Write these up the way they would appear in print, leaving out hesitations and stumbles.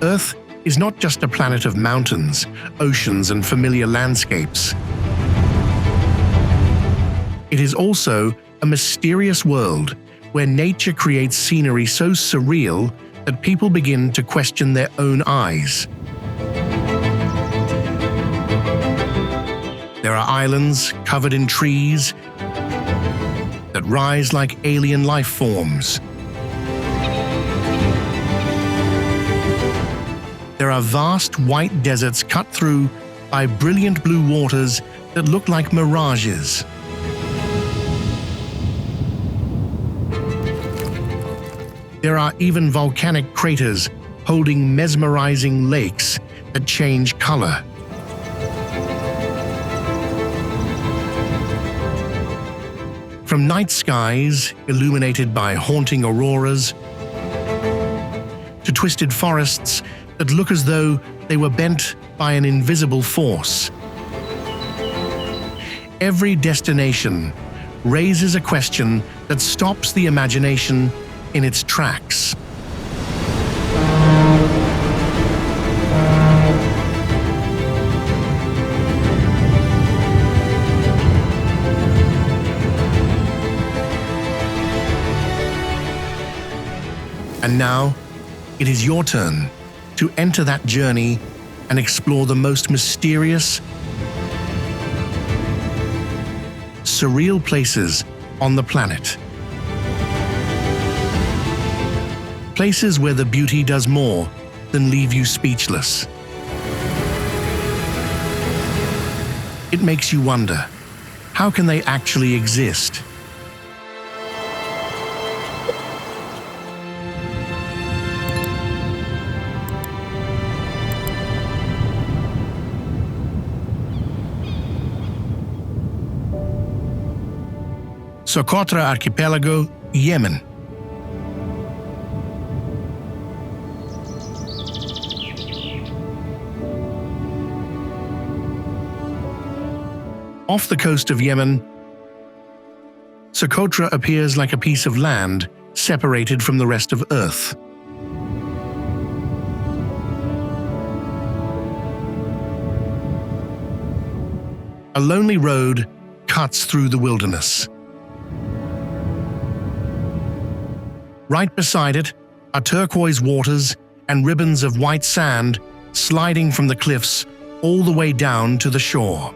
Earth is not just a planet of mountains, oceans, and familiar landscapes. It is also a mysterious world where nature creates scenery so surreal that people begin to question their own eyes. There are islands covered in trees that rise like alien life forms. There are vast white deserts cut through by brilliant blue waters that look like mirages. There are even volcanic craters holding mesmerizing lakes that change color. From night skies illuminated by haunting auroras to twisted forests that look as though they were bent by an invisible force. Every destination raises a question that stops the imagination in its tracks. And now, it is your turn to enter that journey and explore the most mysterious, surreal places on the planet. Places where the beauty does more than leave you speechless. It makes you wonder, how can they actually exist? Socotra Archipelago, Yemen. Off the coast of Yemen, Socotra appears like a piece of land separated from the rest of Earth. A lonely road cuts through the wilderness. Right beside it are turquoise waters and ribbons of white sand sliding from the cliffs all the way down to the shore.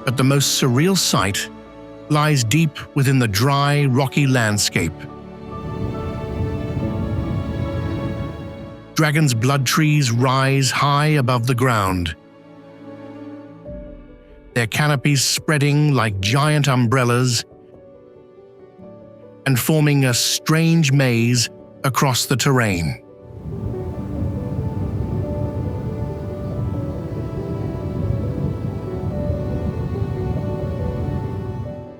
But the most surreal sight lies deep within the dry, rocky landscape. Dragon's blood trees rise high above the ground, their canopies spreading like giant umbrellas and forming a strange maze across the terrain.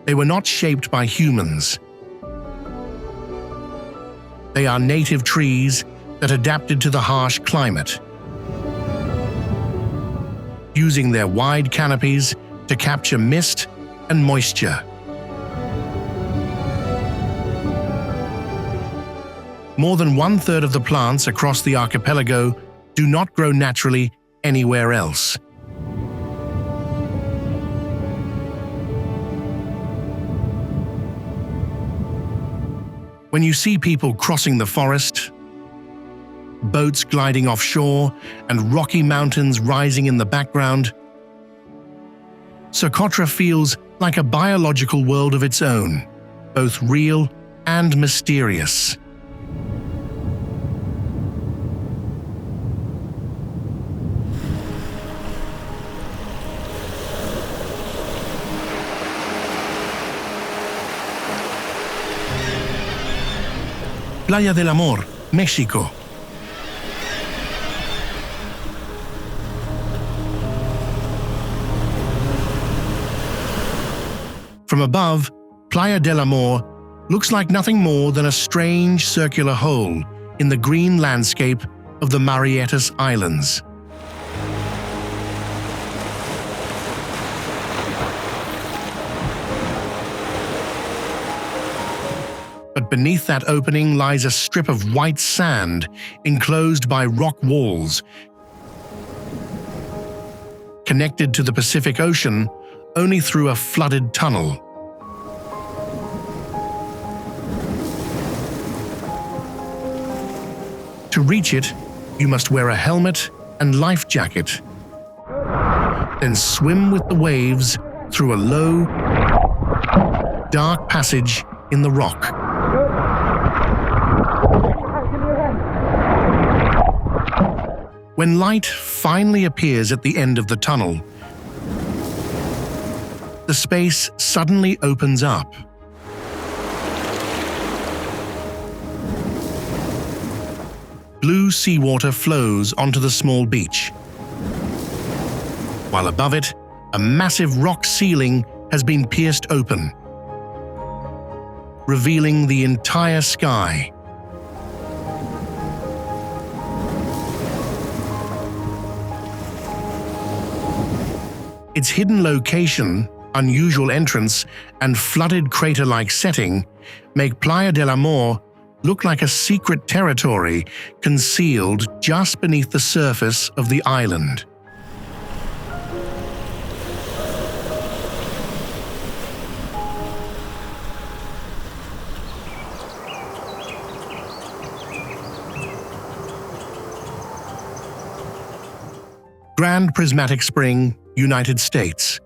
They were not shaped by humans. They are native trees that adapted to the harsh climate, using their wide canopies to capture mist and moisture. More than 1/3 of the plants across the archipelago do not grow naturally anywhere else. When you see people crossing the forest, boats gliding offshore, and rocky mountains rising in the background, Socotra feels like a biological world of its own, both real and mysterious. Playa del Amor, Mexico. From above, Playa del Amor looks like nothing more than a strange circular hole in the green landscape of the Marietas Islands. But beneath that opening lies a strip of white sand enclosed by rock walls, connected to the Pacific Ocean only through a flooded tunnel. To reach it, you must wear a helmet and life jacket, then swim with the waves through a low, dark passage in the rock. When light finally appears at the end of the tunnel, the space suddenly opens up. Blue seawater flows onto the small beach, while above it, a massive rock ceiling has been pierced open, revealing the entire sky. Its hidden location, unusual entrance, and flooded crater-like setting make Playa del Amor look like a secret territory concealed just beneath the surface of the island. Grand Prismatic Spring, United States.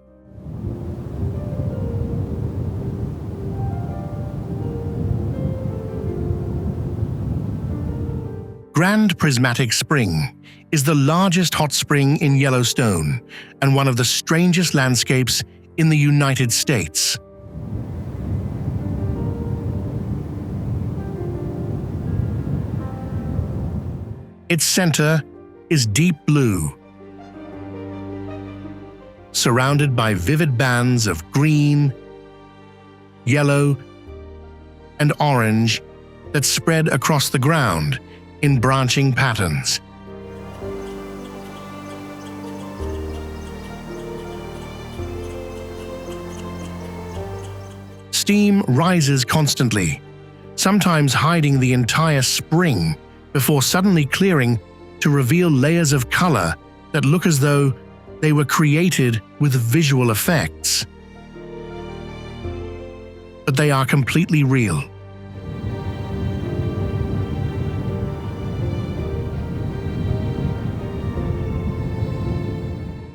Grand Prismatic Spring is the largest hot spring in Yellowstone and one of the strangest landscapes in the United States. Its center is deep blue, surrounded by vivid bands of green, yellow, and orange that spread across the ground in branching patterns. Steam rises constantly, sometimes hiding the entire spring before suddenly clearing to reveal layers of color that look as though they were created with visual effects. But they are completely real.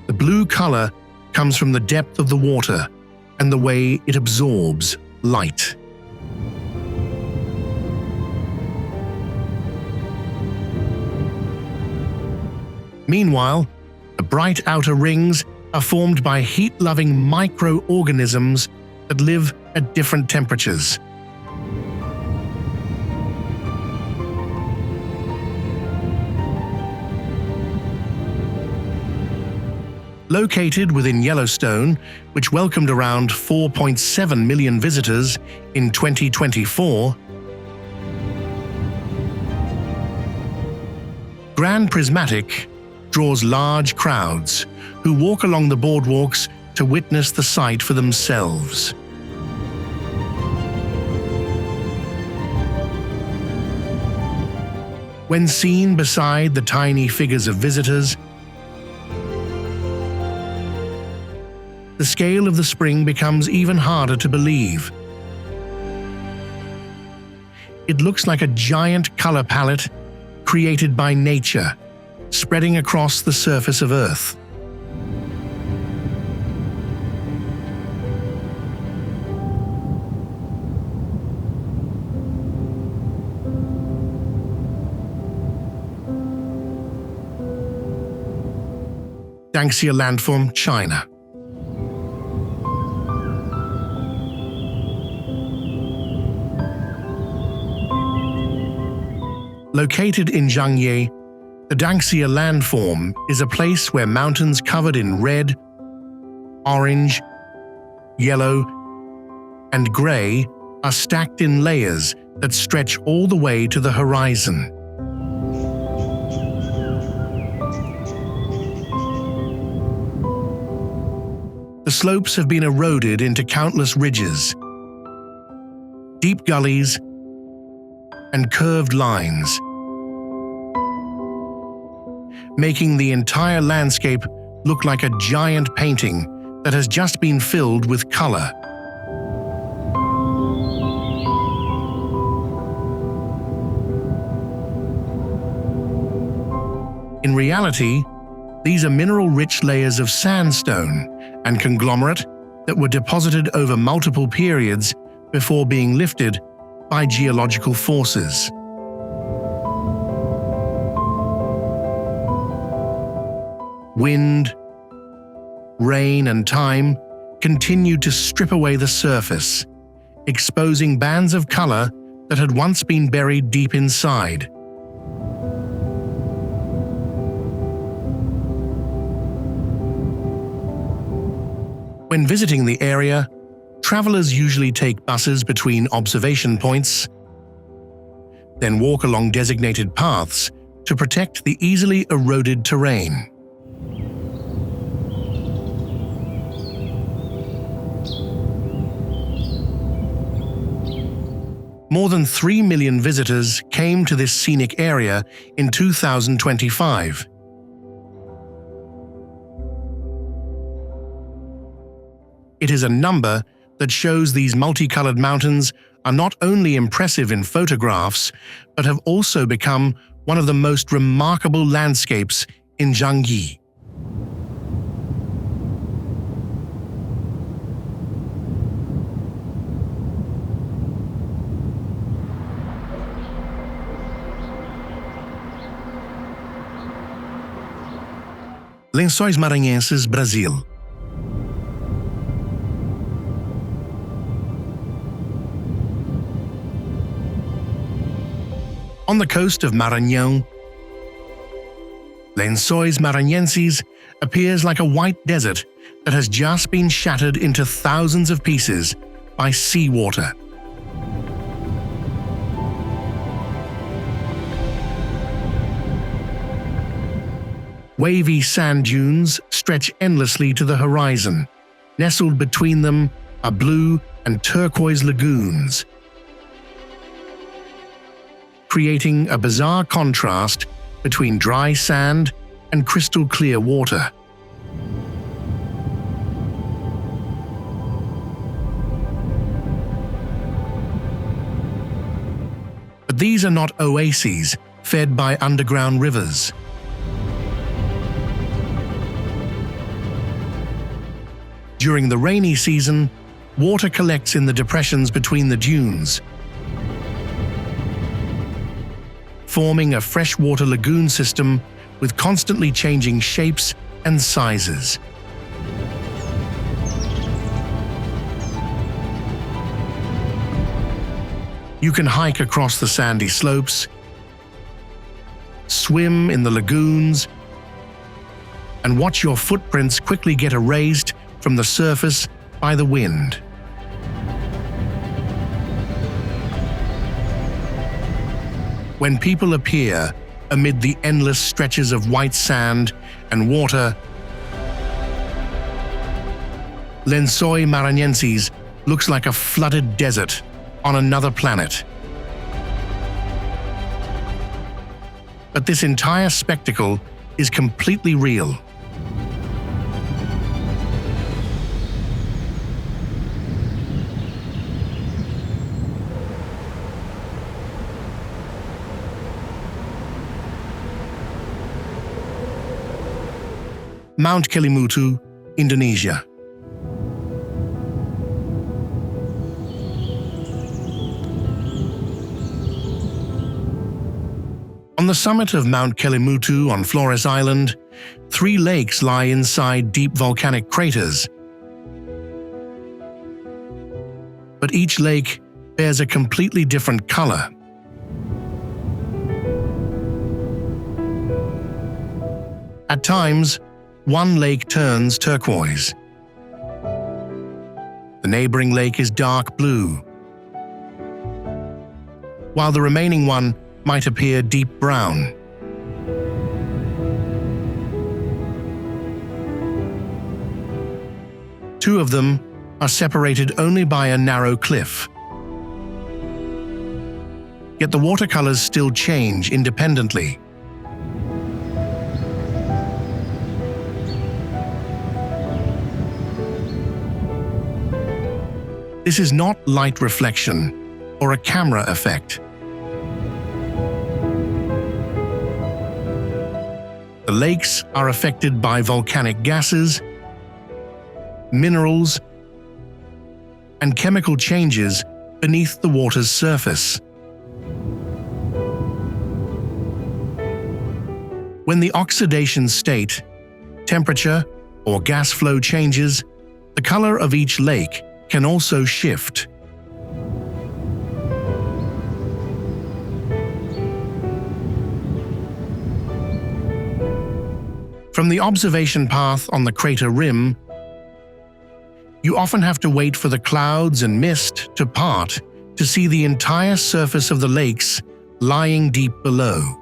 The blue color comes from the depth of the water and the way it absorbs light. Meanwhile, the bright outer rings are formed by heat-loving microorganisms that live at different temperatures. Located within Yellowstone, which welcomed around 4.7 million visitors in 2024, Grand Prismatic draws large crowds who walk along the boardwalks to witness the sight for themselves. When seen beside the tiny figures of visitors, the scale of the spring becomes even harder to believe. It looks like a giant color palette created by nature, spreading across the surface of Earth. Danxia landform, China. Located in Zhangye, the Danxia landform is a place where mountains covered in red, orange, yellow, and gray are stacked in layers that stretch all the way to the horizon. The slopes have been eroded into countless ridges, deep gullies, and curved lines, making the entire landscape look like a giant painting that has just been filled with color. In reality, these are mineral-rich layers of sandstone and conglomerate that were deposited over multiple periods before being lifted by geological forces. Wind, rain, and time continued to strip away the surface, exposing bands of color that had once been buried deep inside. When visiting the area, travelers usually take buses between observation points, then walk along designated paths to protect the easily eroded terrain. More than 3 million visitors came to this scenic area in 2025. It is a number that shows these multicolored mountains are not only impressive in photographs, but have also become one of the most remarkable landscapes in Jiangyi. Lençóis Maranhenses, Brazil. On the coast of Maranhão, Lençóis Maranhenses appears like a white desert that has just been shattered into thousands of pieces by seawater. Wavy sand dunes stretch endlessly to the horizon. Nestled between them are blue and turquoise lagoons, creating a bizarre contrast between dry sand and crystal clear water. But these are not oases fed by underground rivers. During the rainy season, water collects in the depressions between the dunes, forming a freshwater lagoon system with constantly changing shapes and sizes. You can hike across the sandy slopes, swim in the lagoons, and watch your footprints quickly get erased from the surface by the wind. When people appear amid the endless stretches of white sand and water, Lençóis Maranhenses looks like a flooded desert on another planet. But this entire spectacle is completely real. Mount Kelimutu, Indonesia. On the summit of Mount Kelimutu on Flores Island, 3 lakes lie inside deep volcanic craters. But each lake bears a completely different color. At times, one lake turns turquoise. The neighboring lake is dark blue, while the remaining one might appear deep brown. Two of them are separated only by a narrow cliff, yet the watercolors still change independently. This is not light reflection or a camera effect. The lakes are affected by volcanic gases, minerals, and chemical changes beneath the water's surface. When the oxidation state, temperature, or gas flow changes, the color of each lake can also shift. From the observation path on the crater rim, you often have to wait for the clouds and mist to part to see the entire surface of the lakes lying deep below.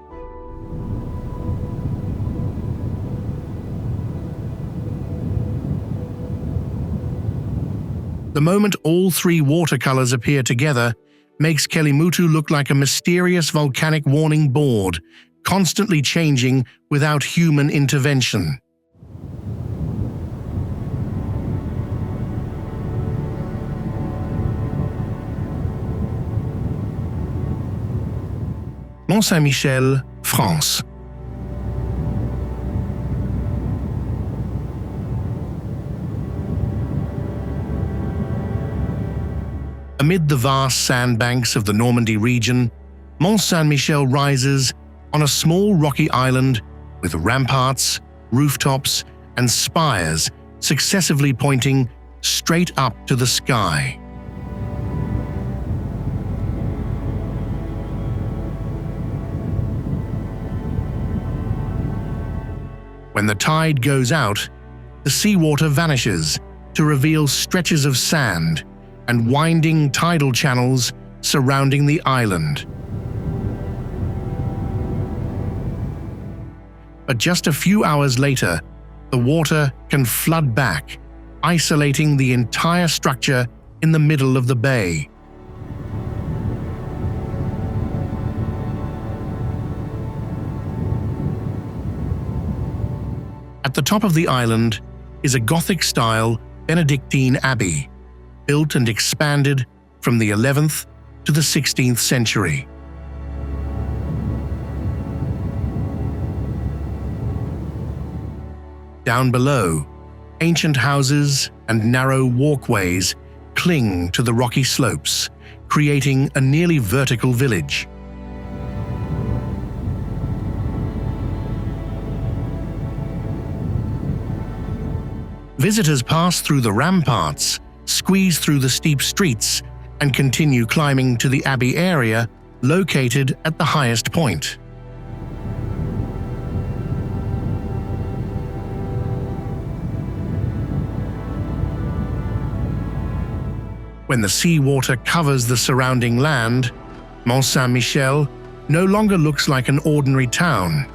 The moment all three watercolors appear together makes Kelimutu look like a mysterious volcanic warning board, constantly changing without human intervention. Mont Saint-Michel, France. Amid the vast sandbanks of the Normandy region, Mont Saint-Michel rises on a small rocky island with ramparts, rooftops, and spires successively pointing straight up to the sky. When the tide goes out, the seawater vanishes to reveal stretches of sand and winding tidal channels surrounding the island. But just a few hours later, the water can flood back, isolating the entire structure in the middle of the bay. At the top of the island is a Gothic-style Benedictine abbey, built and expanded from the 11th to the 16th century. Down below, ancient houses and narrow walkways cling to the rocky slopes, creating a nearly vertical village. Visitors pass through the ramparts, squeeze through the steep streets, and continue climbing to the abbey area located at the highest point. When the seawater covers the surrounding land, Mont Saint-Michel no longer looks like an ordinary town.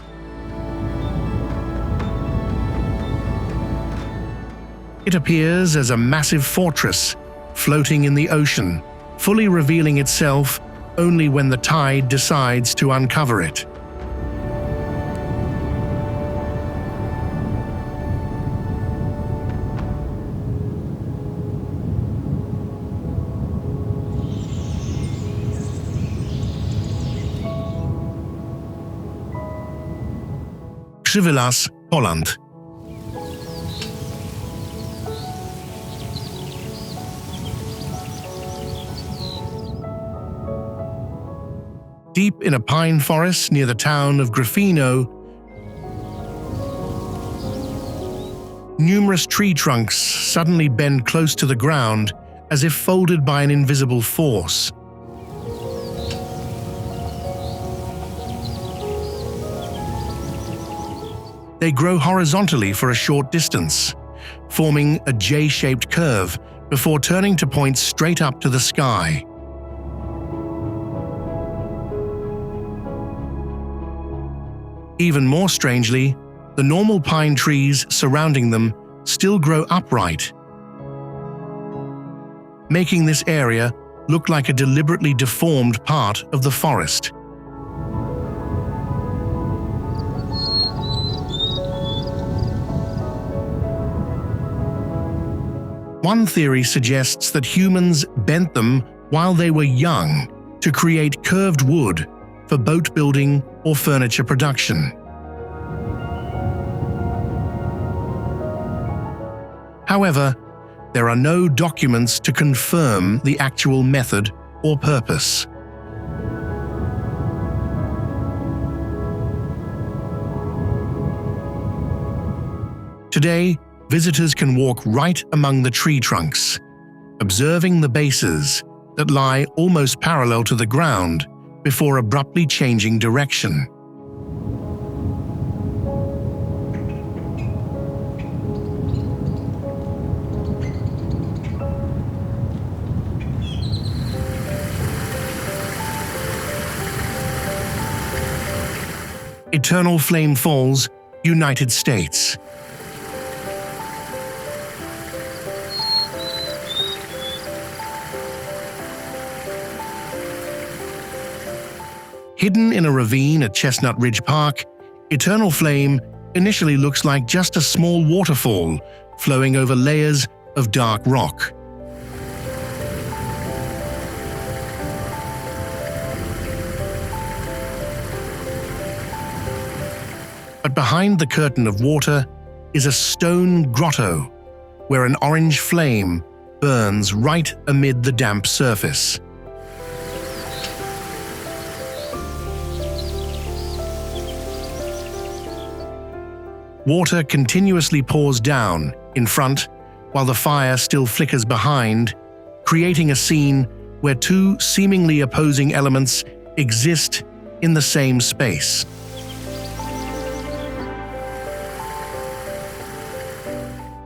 It appears as a massive fortress floating in the ocean, fully revealing itself only when the tide decides to uncover it. Krzywy Poland. Deep in a pine forest near the town of Gryfino, numerous tree trunks suddenly bend close to the ground as if folded by an invisible force. They grow horizontally for a short distance, forming a J-shaped curve before turning to point straight up to the sky. Even more strangely, the normal pine trees surrounding them still grow upright, making this area look like a deliberately deformed part of the forest. One theory suggests that humans bent them while they were young to create curved wood for boat building or furniture production. However, there are no documents to confirm the actual method or purpose. Today, visitors can walk right among the tree trunks, observing the bases that lie almost parallel to the ground before abruptly changing direction. Eternal Flame Falls, United States. Hidden in a ravine at Chestnut Ridge Park, Eternal Flame initially looks like just a small waterfall flowing over layers of dark rock. But behind the curtain of water is a stone grotto where an orange flame burns right amid the damp surface. Water continuously pours down in front while the fire still flickers behind, creating a scene where two seemingly opposing elements exist in the same space.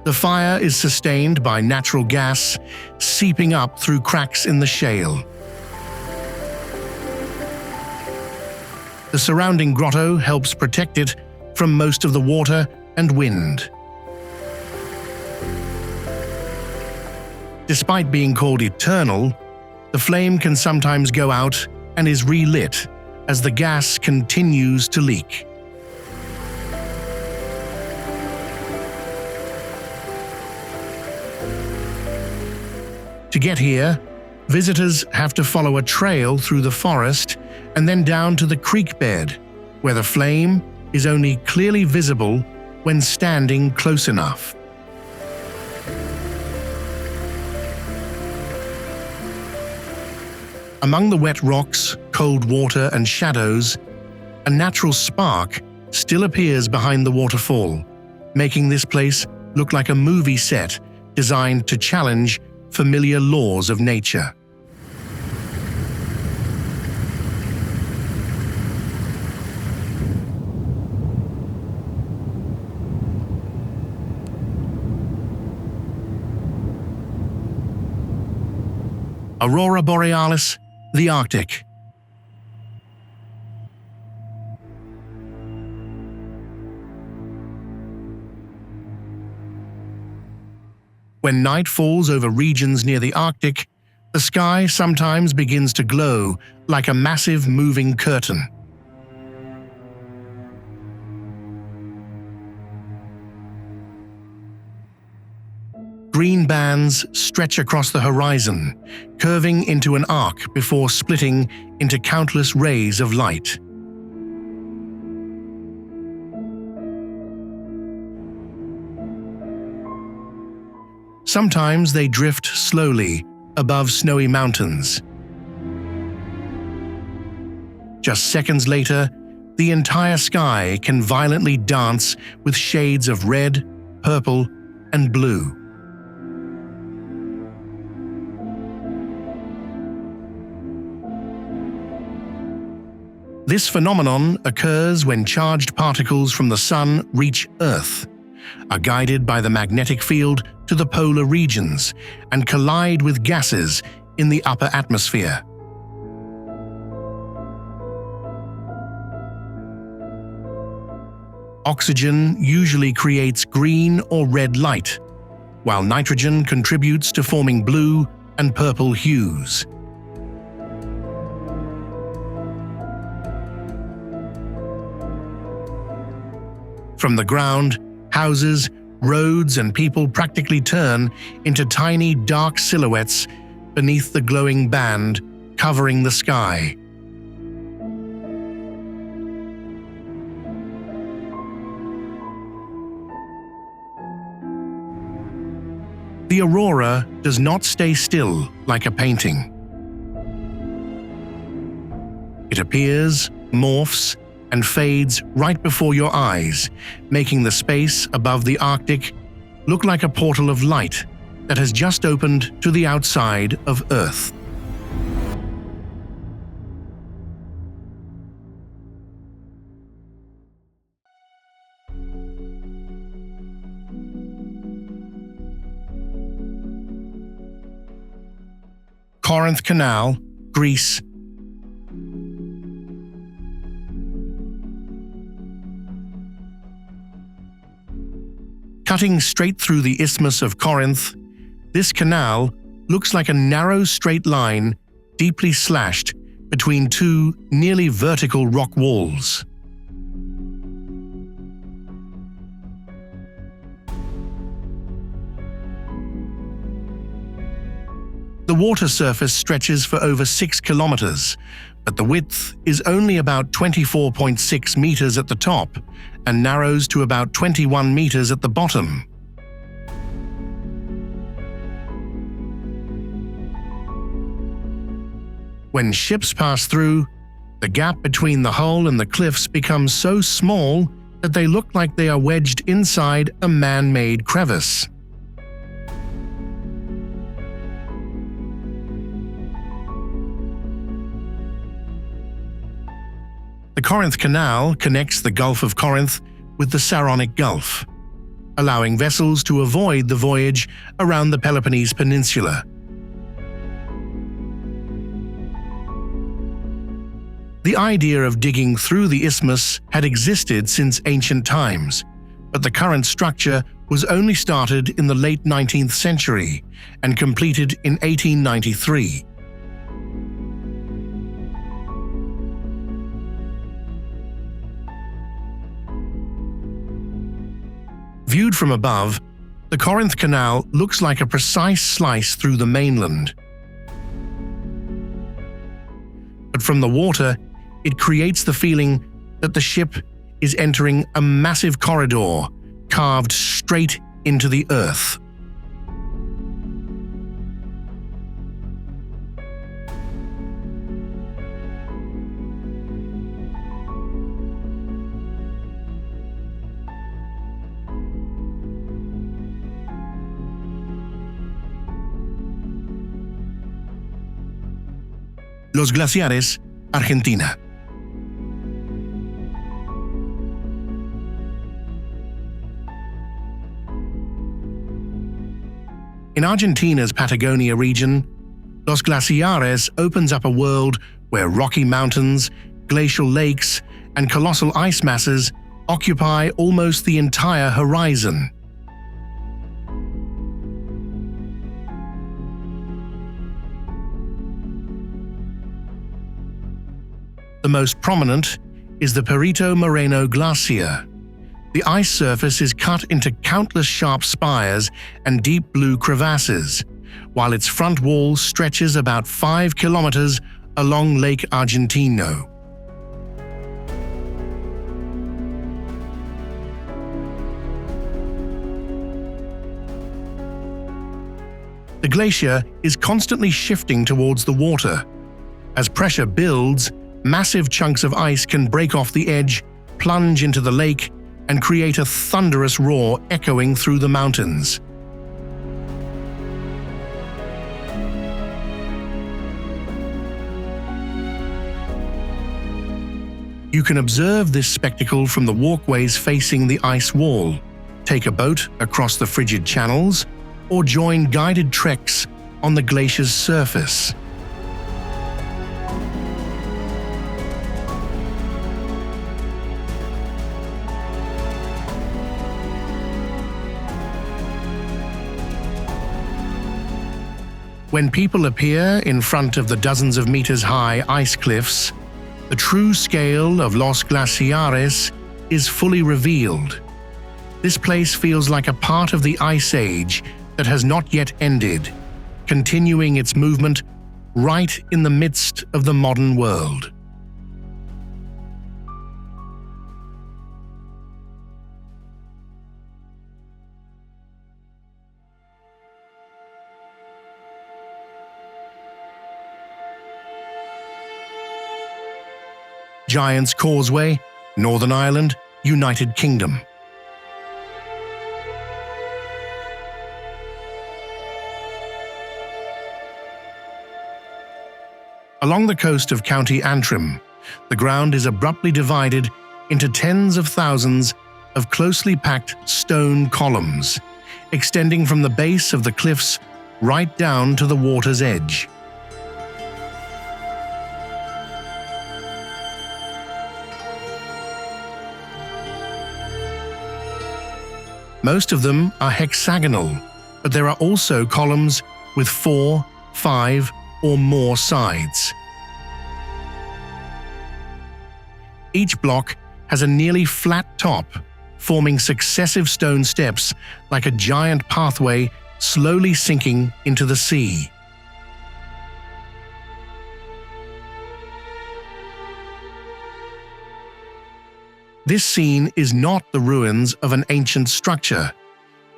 The fire is sustained by natural gas seeping up through cracks in the shale. The surrounding grotto helps protect it from most of the water and wind. Despite being called eternal, the flame can sometimes go out and is relit as the gas continues to leak. To get here, visitors have to follow a trail through the forest and then down to the creek bed, where the flame is only clearly visible when standing close enough. Among the wet rocks, cold water, and shadows, a natural spark still appears behind the waterfall, making this place look like a movie set designed to challenge familiar laws of nature. Aurora Borealis, the Arctic. When night falls over regions near the Arctic, the sky sometimes begins to glow like a massive moving curtain. Green bands stretch across the horizon, curving into an arc before splitting into countless rays of light. Sometimes they drift slowly above snowy mountains. Just seconds later, the entire sky can violently dance with shades of red, purple, and blue. This phenomenon occurs when charged particles from the Sun reach Earth, are guided by the magnetic field to the polar regions, and collide with gases in the upper atmosphere. Oxygen usually creates green or red light, while nitrogen contributes to forming blue and purple hues, From the ground, houses, roads, and people practically turn into tiny dark silhouettes beneath the glowing band covering the sky. The aurora does not stay still like a painting. It appears, morphs, and fades right before your eyes, making the space above the Arctic look like a portal of light that has just opened to the outside of Earth. Corinth Canal, Greece. Cutting straight through the Isthmus of Corinth, this canal looks like a narrow straight line deeply slashed between two nearly vertical rock walls. The water surface stretches for over 6 kilometers, but the width is only about 24.6 meters at the top and narrows to about 21 meters at the bottom. When ships pass through, the gap between the hull and the cliffs becomes so small that they look like they are wedged inside a man-made crevice. The Corinth Canal connects the Gulf of Corinth with the Saronic Gulf, allowing vessels to avoid the voyage around the Peloponnese Peninsula. The idea of digging through the isthmus had existed since ancient times, but the current structure was only started in the late 19th century and completed in 1893. Viewed from above, the Corinth Canal looks like a precise slice through the mainland. But from the water, it creates the feeling that the ship is entering a massive corridor carved straight into the earth. Los Glaciares, Argentina. In Argentina's Patagonia region, Los Glaciares opens up a world where rocky mountains, glacial lakes, and colossal ice masses occupy almost the entire horizon. The most prominent is the Perito Moreno Glacier. The ice surface is cut into countless sharp spires and deep blue crevasses, while its front wall stretches about 5 kilometers along Lake Argentino. The glacier is constantly shifting towards the water. As pressure builds, massive chunks of ice can break off the edge, plunge into the lake, and create a thunderous roar echoing through the mountains. You can observe this spectacle from the walkways facing the ice wall, take a boat across the frigid channels, or join guided treks on the glacier's surface. When people appear in front of the dozens of meters high ice cliffs, the true scale of Los Glaciares is fully revealed. This place feels like a part of the Ice Age that has not yet ended, continuing its movement right in the midst of the modern world. Giant's Causeway, Northern Ireland, United Kingdom. Along the coast of County Antrim, the ground is abruptly divided into tens of thousands of closely packed stone columns, extending from the base of the cliffs right down to the water's edge. Most of them are hexagonal, but there are also columns with 4, 5, or more sides. Each block has a nearly flat top, forming successive stone steps like a giant pathway slowly sinking into the sea. This scene is not the ruins of an ancient structure.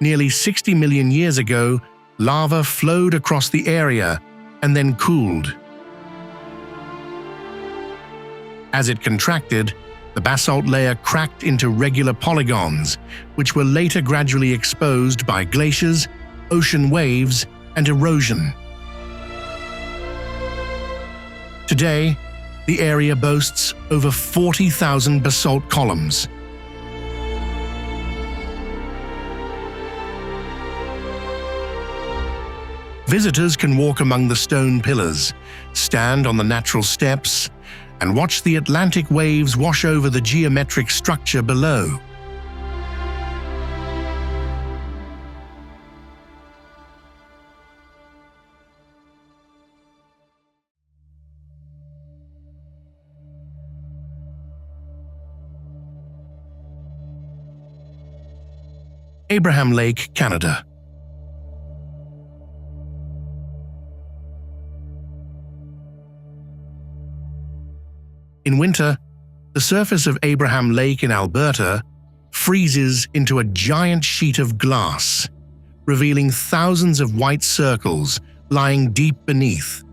Nearly 60 million years ago, lava flowed across the area and then cooled. As it contracted, the basalt layer cracked into regular polygons, which were later gradually exposed by glaciers, ocean waves, and erosion. Today, the area boasts over 40,000 basalt columns. Visitors can walk among the stone pillars, stand on the natural steps, and watch the Atlantic waves wash over the geometric structure below. Abraham Lake, Canada. In winter, the surface of Abraham Lake in Alberta freezes into a giant sheet of glass, revealing thousands of white circles lying deep beneath.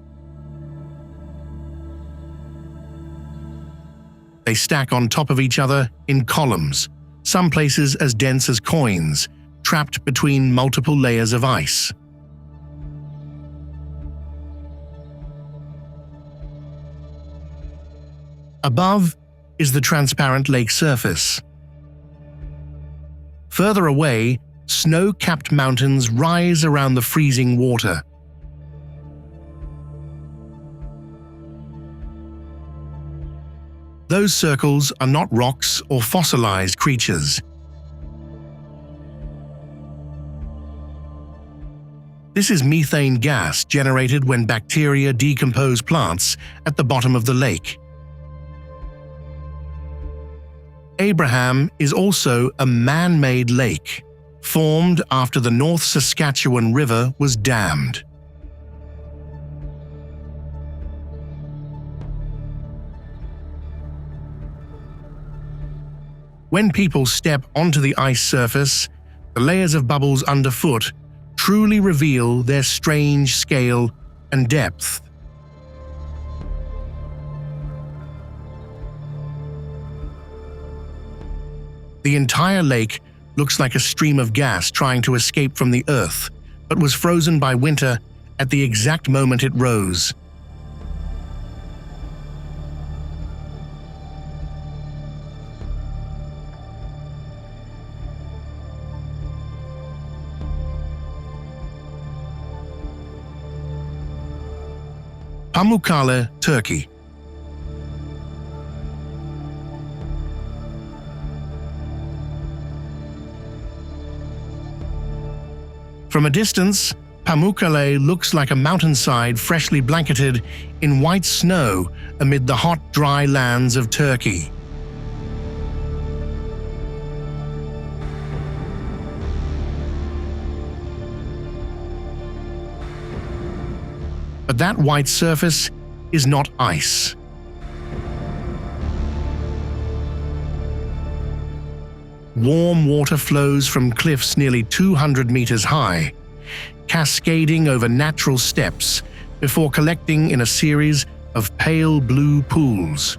They stack on top of each other in columns, some places as dense as coins, trapped between multiple layers of ice. Above is the transparent lake surface. Further away, snow-capped mountains rise around the freezing water. Those circles are not rocks or fossilized creatures. This is methane gas generated when bacteria decompose plants at the bottom of the lake. Abraham is also a man-made lake, formed after the North Saskatchewan River was dammed. When people step onto the ice surface, the layers of bubbles underfoot truly reveal their strange scale and depth. The entire lake looks like a stream of gas trying to escape from the earth, but was frozen by winter at the exact moment it rose. Pamukkale, Turkey. From a distance, Pamukkale looks like a mountainside freshly blanketed in white snow amid the hot, dry lands of Turkey. But that white surface is not ice. Warm water flows from cliffs nearly 200 meters high, cascading over natural steps before collecting in a series of pale blue pools.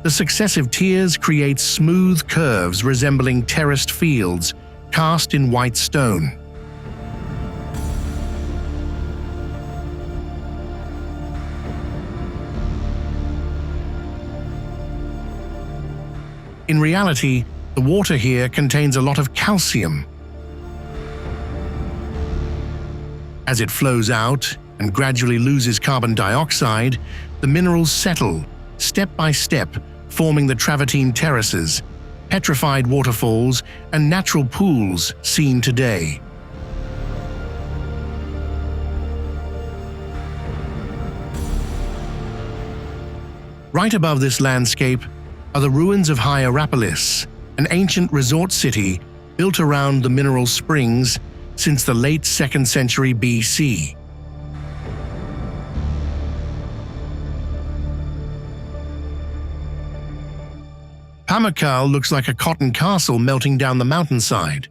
The successive tiers create smooth curves resembling terraced fields cast in white stone. In reality, the water here contains a lot of calcium. As it flows out and gradually loses carbon dioxide, the minerals settle, step by step, forming the travertine terraces, petrified waterfalls, and natural pools seen today. Right above this landscape are the ruins of Hierapolis, an ancient resort city built around the mineral springs since the late 2nd century BC. Pamukkale looks like a cotton castle melting down the mountainside.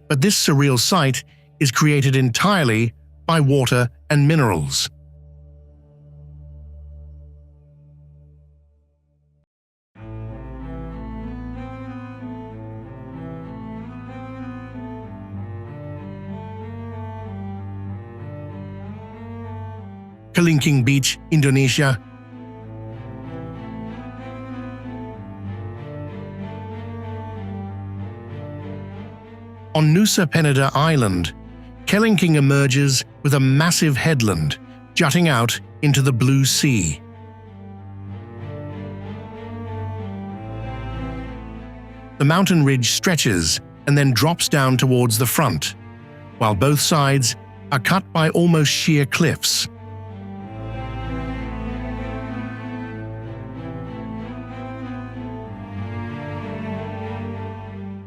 But this surreal site is created entirely by water and minerals. Kelingking Beach, Indonesia. On Nusa Penida Island, Kelingking emerges with a massive headland jutting out into the blue sea. The mountain ridge stretches and then drops down towards the front, while both sides are cut by almost sheer cliffs.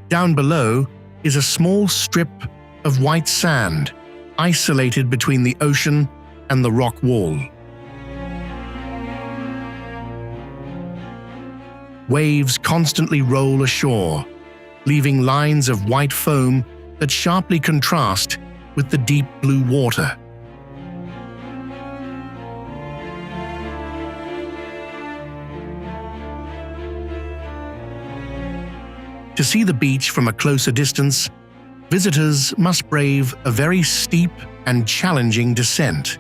Down below is a small strip of white sand, isolated between the ocean and the rock wall. Waves constantly roll ashore, leaving lines of white foam that sharply contrast with the deep blue water. To see the beach from a closer distance, visitors must brave a very steep and challenging descent.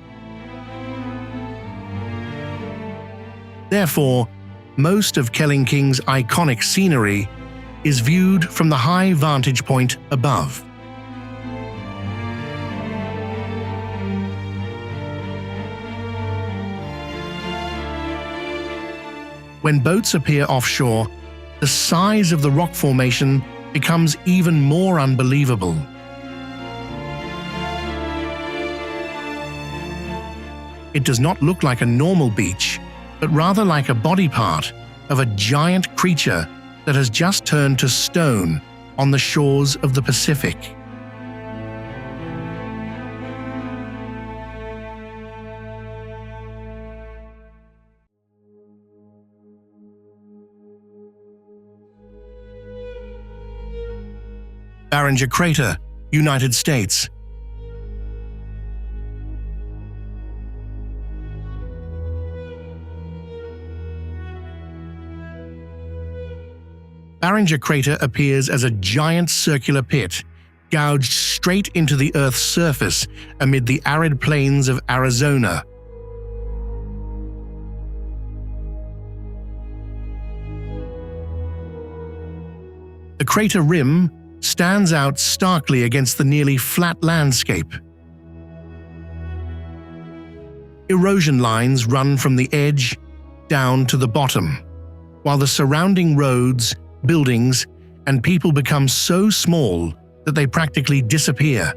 Therefore, most of Kelingking's iconic scenery is viewed from the high vantage point above. When boats appear offshore, the size of the rock formation becomes even more unbelievable. It does not look like a normal beach, but rather like a body part of a giant creature that has just turned to stone on the shores of the Pacific. Barringer Crater, United States. Barringer Crater appears as a giant circular pit, gouged straight into the Earth's surface amid the arid plains of Arizona. The crater rim stands out starkly against the nearly flat landscape. Erosion lines run from the edge down to the bottom, while the surrounding roads, buildings, and people become so small that they practically disappear.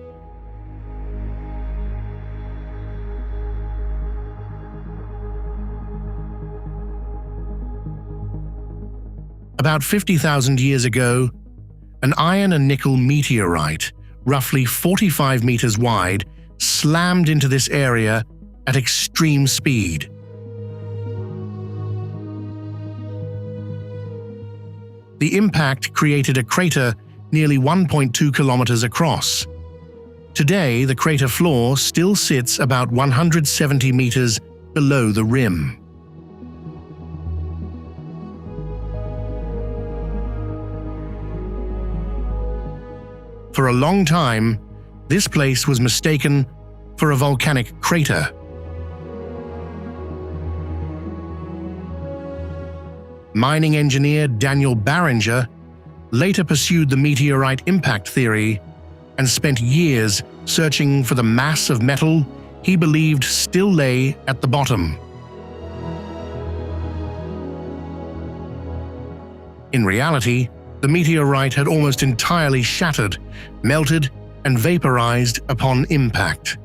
About 50,000 years ago, an iron and nickel meteorite, roughly 45 meters wide, slammed into this area at extreme speed. The impact created a crater nearly 1.2 kilometers across. Today, the crater floor still sits about 170 meters below the rim. For a long time, this place was mistaken for a volcanic crater. Mining engineer Daniel Barringer later pursued the meteorite impact theory and spent years searching for the mass of metal he believed still lay at the bottom. In reality, the meteorite had almost entirely shattered, melted, and vaporized upon impact.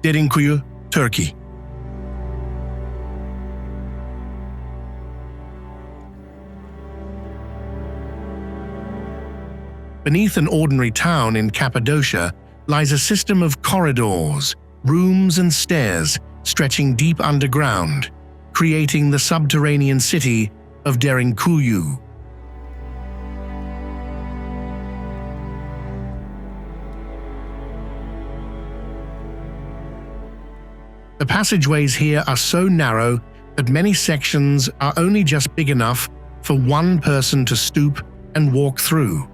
Derinkuyu, Turkey. Beneath an ordinary town in Cappadocia lies a system of corridors, rooms and stairs stretching deep underground, creating the subterranean city of Derinkuyu. The passageways here are so narrow that many sections are only just big enough for one person to stoop and walk through.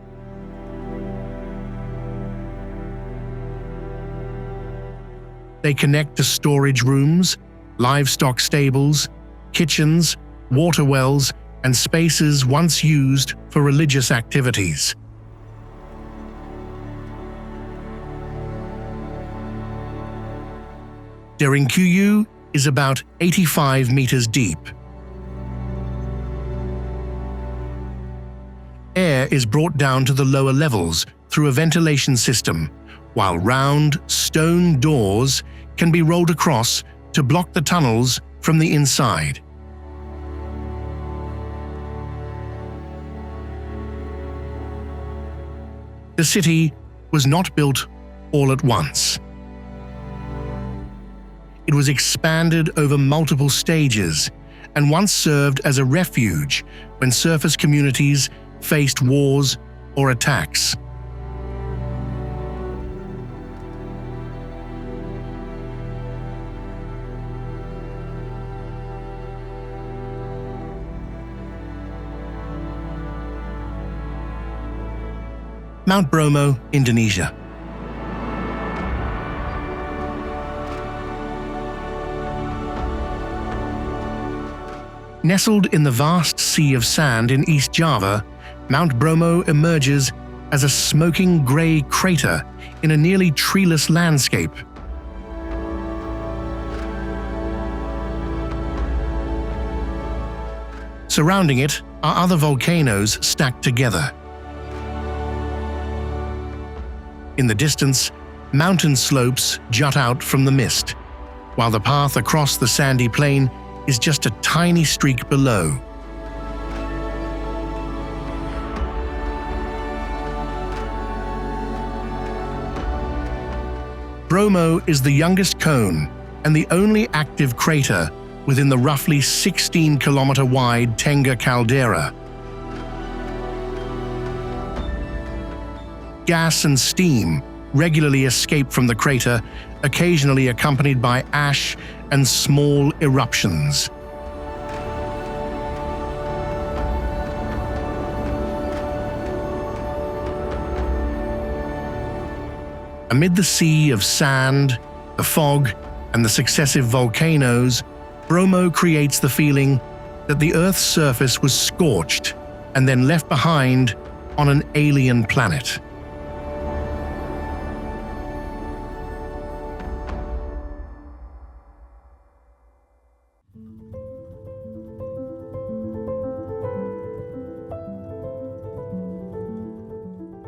They connect to storage rooms, livestock stables, kitchens, water wells, and spaces once used for religious activities. Derinkuyu is about 85 meters deep. Air is brought down to the lower levels through a ventilation system, while round, stone doors can be rolled across to block the tunnels from the inside. The city was not built all at once. It was expanded over multiple stages and once served as a refuge when surface communities faced wars or attacks. Mount Bromo, Indonesia. Nestled in the vast sea of sand in East Java, Mount Bromo emerges as a smoking grey crater in a nearly treeless landscape. Surrounding it are other volcanoes stacked together. In the distance, mountain slopes jut out from the mist, while the path across the sandy plain is just a tiny streak below. Bromo is the youngest cone and the only active crater within the roughly 16-kilometer-wide Tenga caldera. Gas and steam regularly escape from the crater, occasionally accompanied by ash and small eruptions. Amid the sea of sand, the fog, and the successive volcanoes, Bromo creates the feeling that the Earth's surface was scorched and then left behind on an alien planet.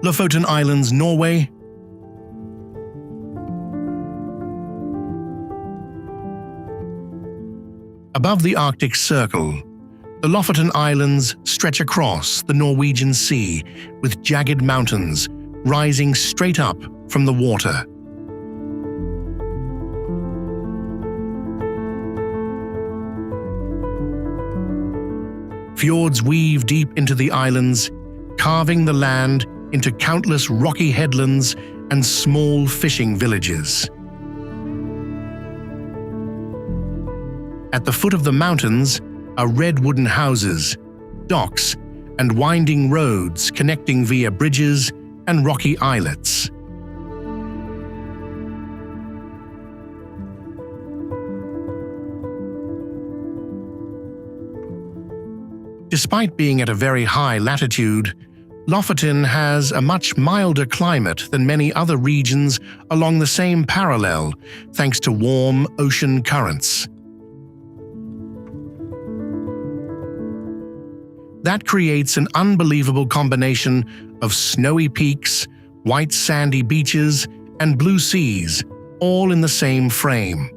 Lofoten Islands, Norway. Above the Arctic Circle, the Lofoten Islands stretch across the Norwegian Sea with jagged mountains rising straight up from the water. Fjords weave deep into the islands, carving the land into countless rocky headlands and small fishing villages. At the foot of the mountains are red wooden houses, docks, and winding roads connecting via bridges and rocky islets. Despite being at a very high latitude, Lofoten has a much milder climate than many other regions along the same parallel, thanks to warm ocean currents. That creates an unbelievable combination of snowy peaks, white sandy beaches, and blue seas, all in the same frame.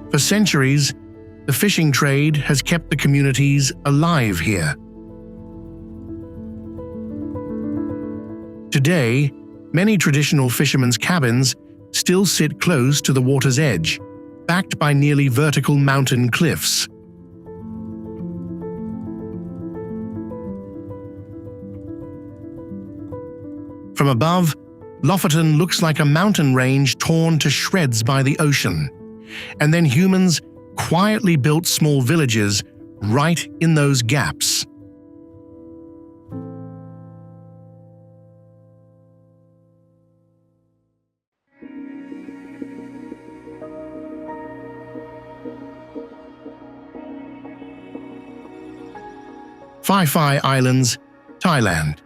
For centuries, the fishing trade has kept the communities alive here. Today, many traditional fishermen's cabins still sit close to the water's edge, backed by nearly vertical mountain cliffs. From above, Lofoten looks like a mountain range torn to shreds by the ocean, and then humans quietly built small villages right in those gaps. Phi Phi Islands, Thailand.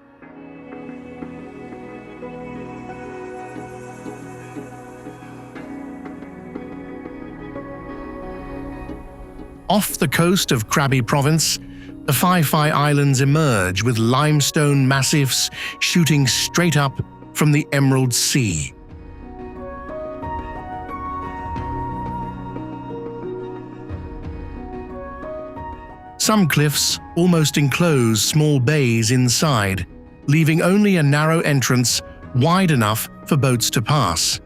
Off the coast of Krabi Province, the Phi Phi Islands emerge with limestone massifs shooting straight up from the Emerald Sea. Some cliffs almost enclose small bays inside, leaving only a narrow entrance wide enough for boats to pass.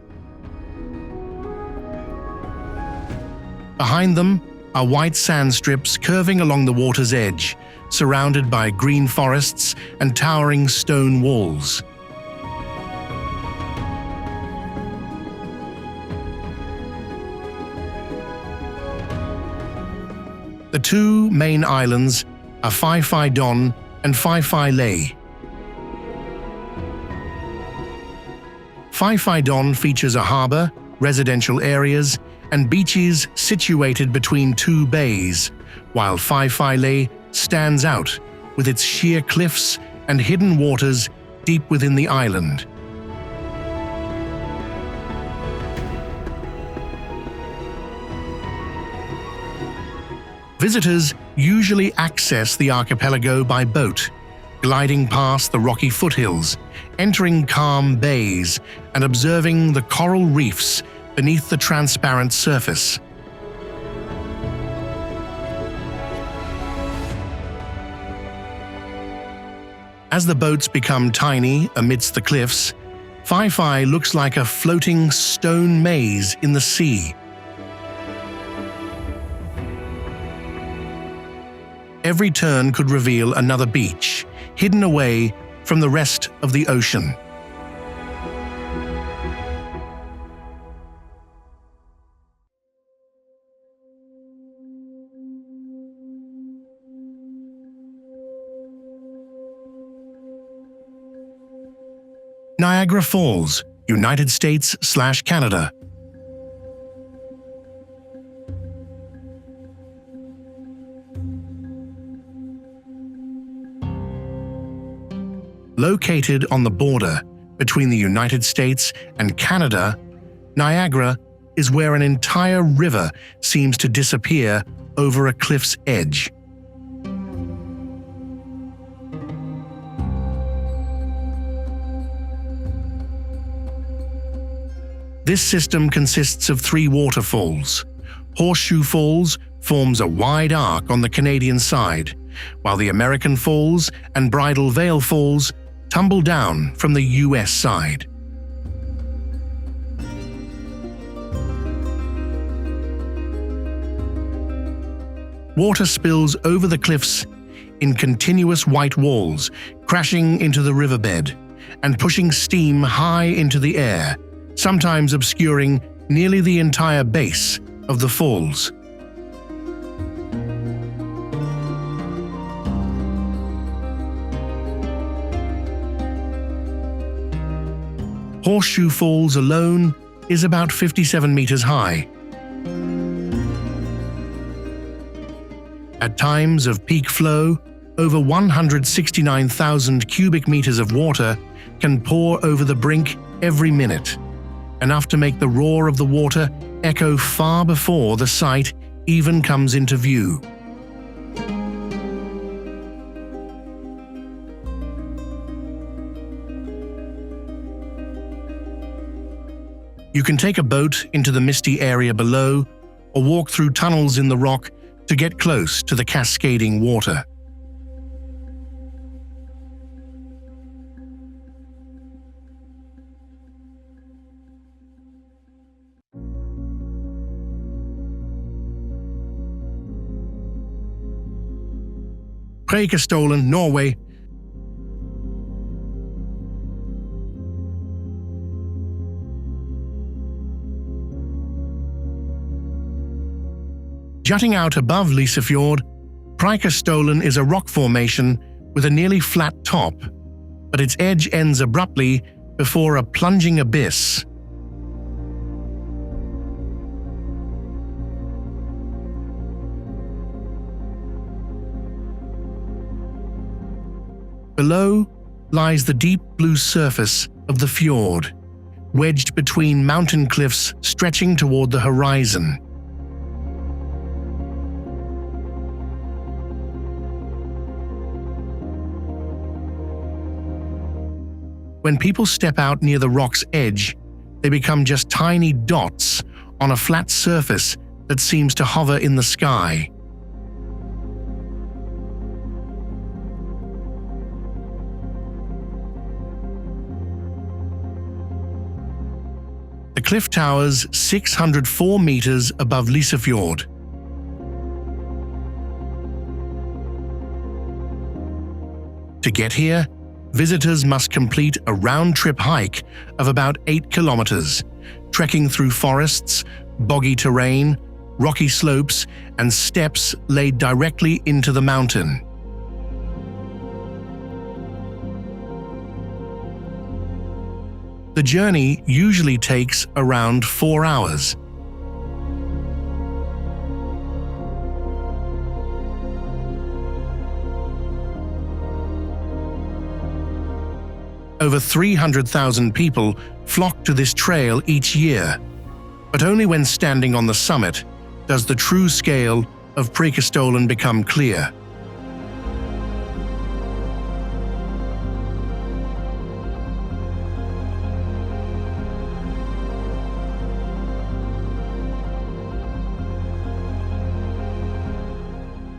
Behind them are white sand strips curving along the water's edge, surrounded by green forests and towering stone walls. The two main islands are Phi Phi Don and Phi Phi Lay. Phi Phi Don features a harbour, residential areas, and beaches situated between two bays, while Phi Phi Lay stands out with its sheer cliffs and hidden waters deep within the island. Visitors usually access the archipelago by boat, gliding past the rocky foothills, entering calm bays, and observing the coral reefs beneath the transparent surface. As the boats become tiny amidst the cliffs, Phi Phi looks like a floating stone maze in the sea. Every turn could reveal another beach, hidden away from the rest of the ocean. Niagara Falls, United States/Canada. Located on the border between the United States and Canada, Niagara is where an entire river seems to disappear over a cliff's edge. This system consists of 3 waterfalls. Horseshoe Falls forms a wide arc on the Canadian side, while the American Falls and Bridal Veil Falls tumble down from the US side. Water spills over the cliffs in continuous white walls, crashing into the riverbed and pushing steam high into the air, sometimes obscuring nearly the entire base of the falls. Horseshoe Falls alone is about 57 meters high. At times of peak flow, over 169,000 cubic meters of water can pour over the brink every minute, enough to make the roar of the water echo far before the site even comes into view. You can take a boat into the misty area below or walk through tunnels in the rock to get close to the cascading water. Preikestolen, Norway. Jutting out above Lysefjord, Preikestolen is a rock formation with a nearly flat top, but its edge ends abruptly before a plunging abyss. Below lies the deep blue surface of the fjord, wedged between mountain cliffs stretching toward the horizon. When people step out near the rock's edge, they become just tiny dots on a flat surface that seems to hover in the sky. The cliff towers 604 meters above Lysefjord. To get here, visitors must complete a round-trip hike of about 8 kilometers, trekking through forests, boggy terrain, rocky slopes, and steps laid directly into the mountain. The journey usually takes around 4 hours. Over 300,000 people flock to this trail each year, but only when standing on the summit does the true scale of Preikestolen become clear.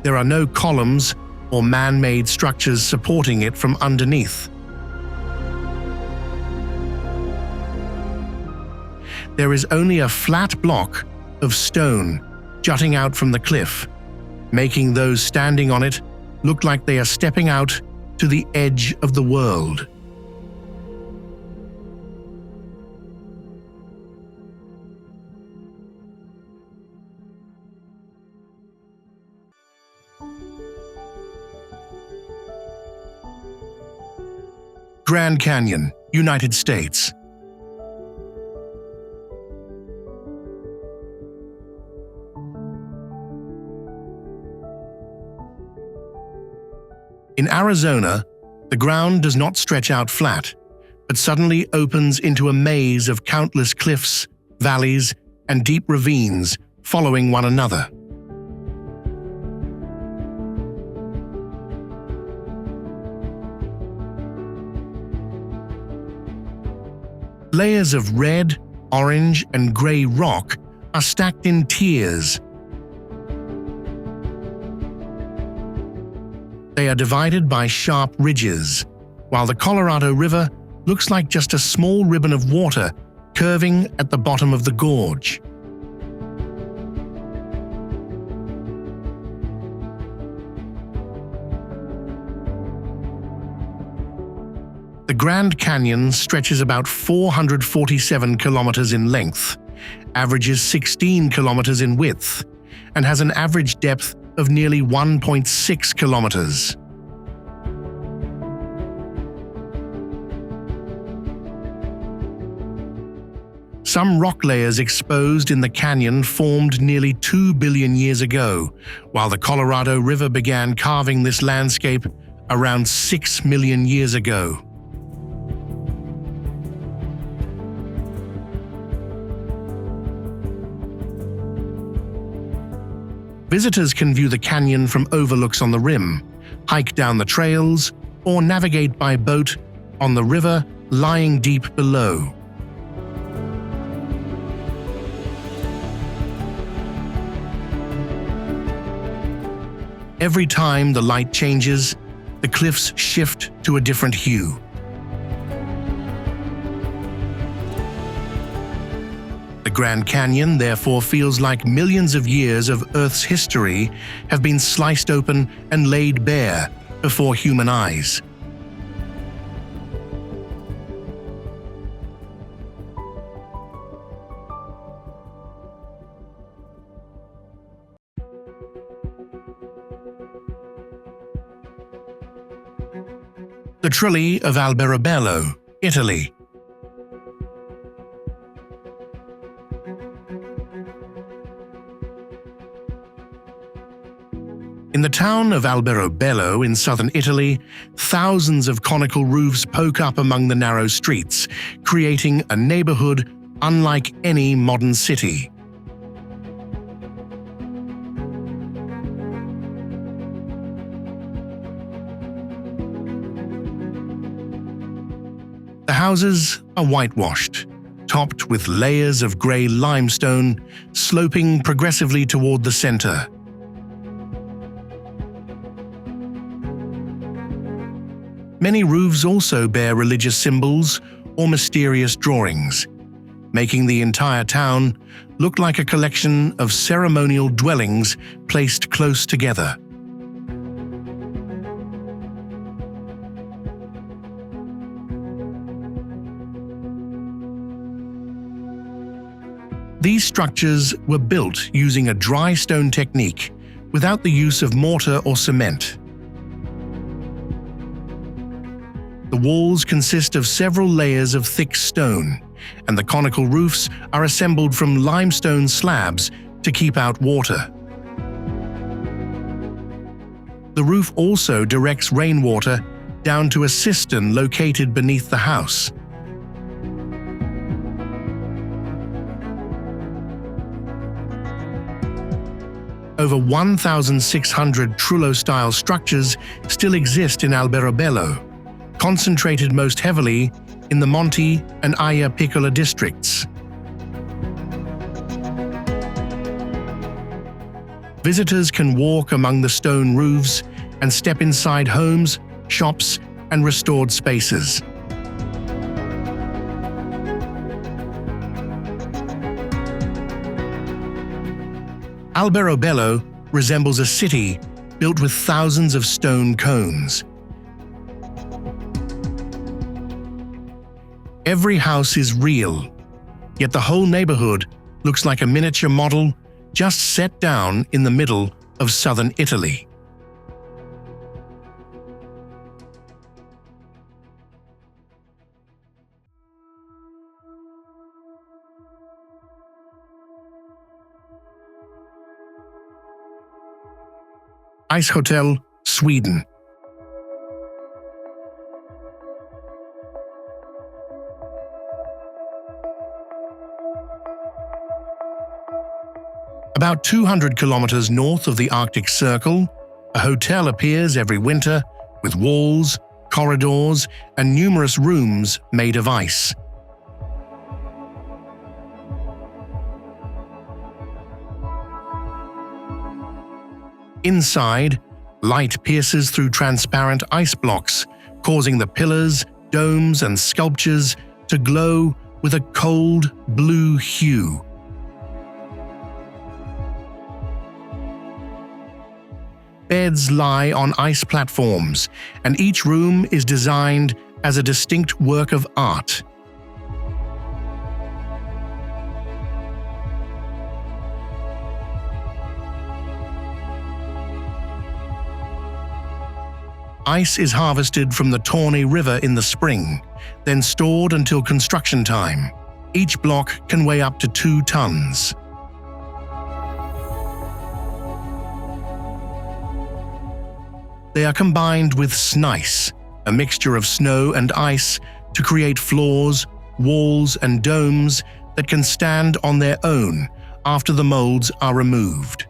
There are no columns or man-made structures supporting it from underneath. There is only a flat block of stone jutting out from the cliff, making those standing on it look like they are stepping out to the edge of the world. Grand Canyon, United States. In Arizona, the ground does not stretch out flat, but suddenly opens into a maze of countless cliffs, valleys, and deep ravines following one another. Layers of red, orange, and grey rock are stacked in tiers. They are divided by sharp ridges, while the Colorado River looks like just a small ribbon of water curving at the bottom of the gorge. The Grand Canyon stretches about 447 kilometers in length, averages 16 kilometers in width, and has an average depth of nearly 1.6 kilometers. Some rock layers exposed in the canyon formed nearly 2 billion years ago, while the Colorado River began carving this landscape around 6 million years ago. Visitors can view the canyon from overlooks on the rim, hike down the trails, or navigate by boat on the river lying deep below. Every time the light changes, the cliffs shift to a different hue. The Grand Canyon therefore feels like millions of years of Earth's history have been sliced open and laid bare before human eyes. The Trilli of Alberobello, Italy. In the town of Alberobello in southern Italy, thousands of conical roofs poke up among the narrow streets, creating a neighborhood unlike any modern city. The houses are whitewashed, topped with layers of grey limestone, sloping progressively toward the center. Many roofs also bear religious symbols or mysterious drawings, making the entire town look like a collection of ceremonial dwellings placed close together. These structures were built using a dry stone technique without the use of mortar or cement. The walls consist of several layers of thick stone, and the conical roofs are assembled from limestone slabs to keep out water. The roof also directs rainwater down to a cistern located beneath the house. Over 1,600 Trullo-style structures still exist in Alberobello, concentrated most heavily in the Monte and Aya Piccola districts. Visitors can walk among the stone roofs and step inside homes, shops, and restored spaces. Alberobello resembles a city built with thousands of stone cones. Every house is real, yet the whole neighborhood looks like a miniature model just set down in the middle of southern Italy. Ice Hotel, Sweden. About 200 kilometers north of the Arctic Circle, a hotel appears every winter with walls, corridors, and numerous rooms made of ice. Inside, light pierces through transparent ice blocks, causing the pillars, domes, and sculptures to glow with a cold blue hue. Beds lie on ice platforms, and each room is designed as a distinct work of art. Ice is harvested from the Tawny River in the spring, then stored until construction time. Each block can weigh up to 2 tons. They are combined with snice, a mixture of snow and ice, to create floors, walls, and domes that can stand on their own after the molds are removed.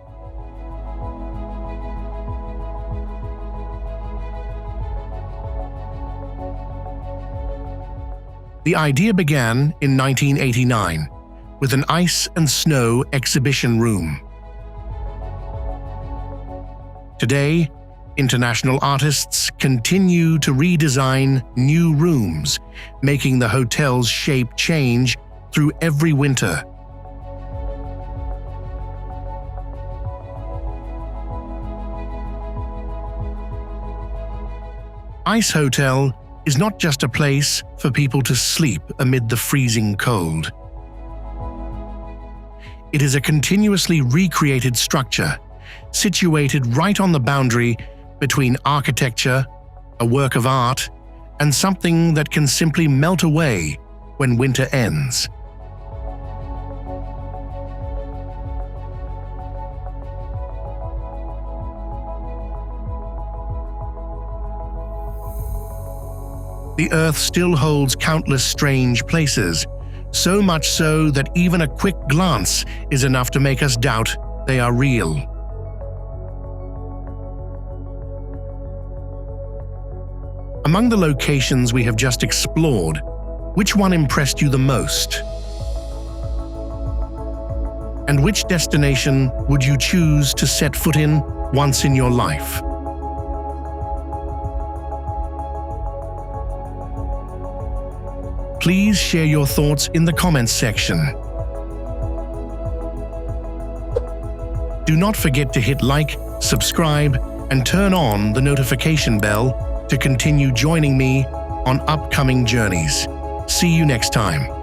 The idea began in 1989 with an ice and snow exhibition room. Today, international artists continue to redesign new rooms, making the hotel's shape change through every winter. Ice Hotel is not just a place for people to sleep amid the freezing cold. It is a continuously recreated structure, situated right on the boundary between architecture, a work of art, and something that can simply melt away when winter ends. The Earth still holds countless strange places, so much so that even a quick glance is enough to make us doubt they are real. Among the locations we have just explored, which one impressed you the most? And which destination would you choose to set foot in once in your life? Please share your thoughts in the comments section. Do not forget to hit like, subscribe, and turn on the notification bell to continue joining me on upcoming journeys. See you next time.